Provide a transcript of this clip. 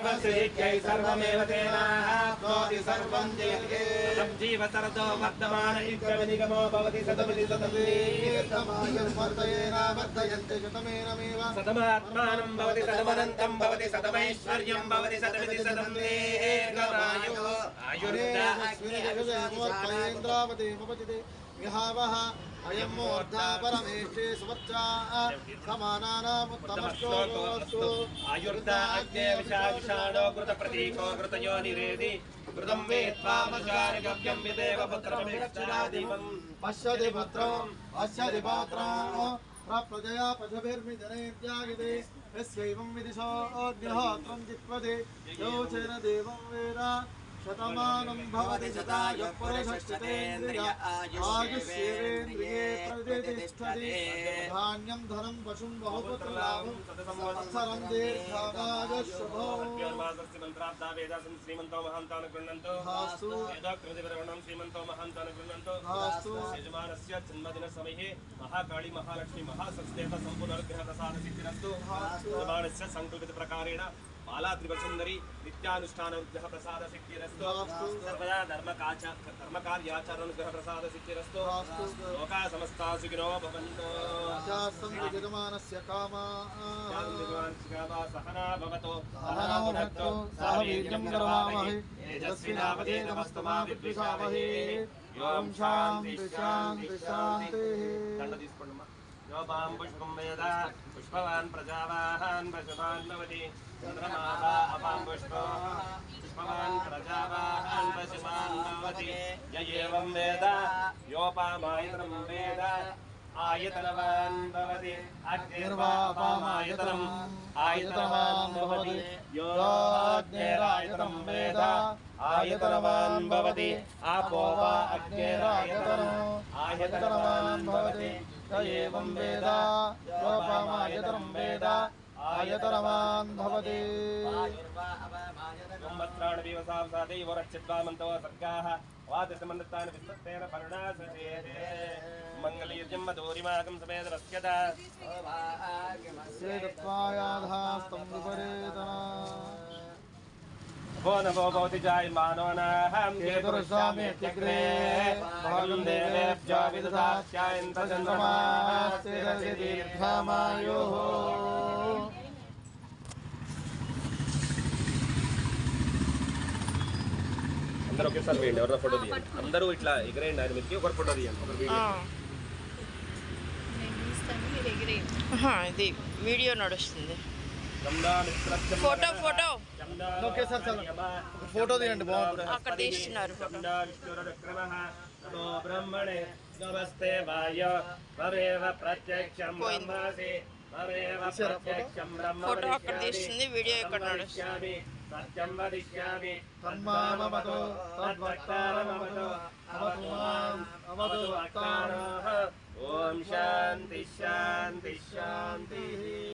तत्त्वस्य सर्वमेव तेनाप्नोति सर्वं जयते जीवतरतो वर्तमान इत्यनिगमो भवति सतमिति सतमायुर्वर्धयेनावर्धयन्ते शतमेनमेव सतमात्मानं भवति सतमनन्तं भवति सतमैश्वर्यं भवति सतमिति सतं दीर्घमायुः आयुर्दायेन्द्रावते मुपचिते विहावः अयं मूर्धा परमेष्ठे सुवच्चा समानानामुत्तमश्लोकोऽस्तु आयुर्दा अग्ने विषाविषाणो कृतप्रतीको कृतयो निरेति कृतं वेत्त्वामचारिगव्यं विदेव पुत्रमेक्षरादिमं पश्यति पुत्रम् अस्यति पौत्रम् प्रजया पशुभिर्मिजनैर्जायते यस्यैवं विदिशोऽग्निहोत्रं जित्वते योचेन देवं वेद शतमानं भवति शतायुः पुरुषश्चतेन्द्रिय आयुष्येवेन्द्रिये प्रतिष्ठति धान्यं धनं पशुं बहुपुत्रलाभं संवत्सरं दीर्घमायुष्शुभो मंत्राब्धा वेदासं श्रीमन्तो महान्तान् गृह्णन्तु हास्तु वेदोक्तविवरणं श्रीमन्तो महान्तान् गृह्णन्तु हास्तु यजमानस्य जन्मदिनसमये महाकाली महालक्ष्मी महासंस्थेता सम्पूर्णानुग्रह प्रसाद सिद्धिरस्तु हास्तु यजमानस्य संकल्पितप्रकारेण बाला त्रिपुरसुंदरी नित्यानुष्ठान अनुग्रह प्रसाद सिद्धिरस्तु सर्वदा धर्मकार्याचरण प्रसाद सिद्धिरस्तु लोका समस्ता सुखिनो भवन्तु यजमानस्य कामा सहना भवतु सहनौ भुनक्तु सह वीर्यं करवावहै तेजस्विनावधीतमस्तु मा विद्विषावहै ओम शांति शांति शांति दंड తీసుకోండి योपां पुष्पं वेद पुष्पवान् प्रजावान् पशुवान् भवति चन्द्रमाः अपां पुष्पवान् प्रजावान् पशुवान् भवति य एवं वेद योपामायतनं वेद आयतनवान् भवति अग्निर्वापामायतनम् आयतनवान् भवति यो अग्निरायतनं वेद आयतनवान् भवति आपो वा अग्निरायतनम् आयतनवान् भवति एवं वेद योपामायतनं वेद आयतनवान् भवति वस्त्राणि दिवसावसादैव रक्षित्वा मन्तो सर्गाः वादसमन्तान् विस्तत्तेन पर्णासचेते मङ्गलयुजं मधुरिमागं समेत रस्यता सेदत्वायाधास्तं विपरेतना वो नभो भवति जायमानो नाहं केतुर्स्वामेत्यग्रे भगवं देवेभ्यो विदधात्यायन्त चन्द्रमास्तिरसि दीर्घमायुः అందరూ ఒకేసారి వేయండి ఎవరో ఫోటో తీయండి అందరూ ఇట్లా ఎగరేయండి ఆయన మీదకి ఒక ఫోటో తీయండి ఒక వీడియో ఇది వీడియో నడుస్తుంది ఫోటో ఫోటో ఒకేసారి ఫోటో తీయండి బాగుంటుంది అక్కడ తీస్తున్నారు బ్రహ్మణే నమస్తే వాయో మరేవ ప్రత్యక్షం బ్రహ్మాసి మరేవ ప్రత్యక్షం బ్రహ్మ ఫోటో అక్కడ తీస్తుంది వీడియో ఇక్కడ నడుస్తుంది సత్యం వదిష్యామి తన్మామవతు తద్వక్తారమవతు అవతు మాం అవతు వక్తారః ఓం శాంతి శాంతి శాంతి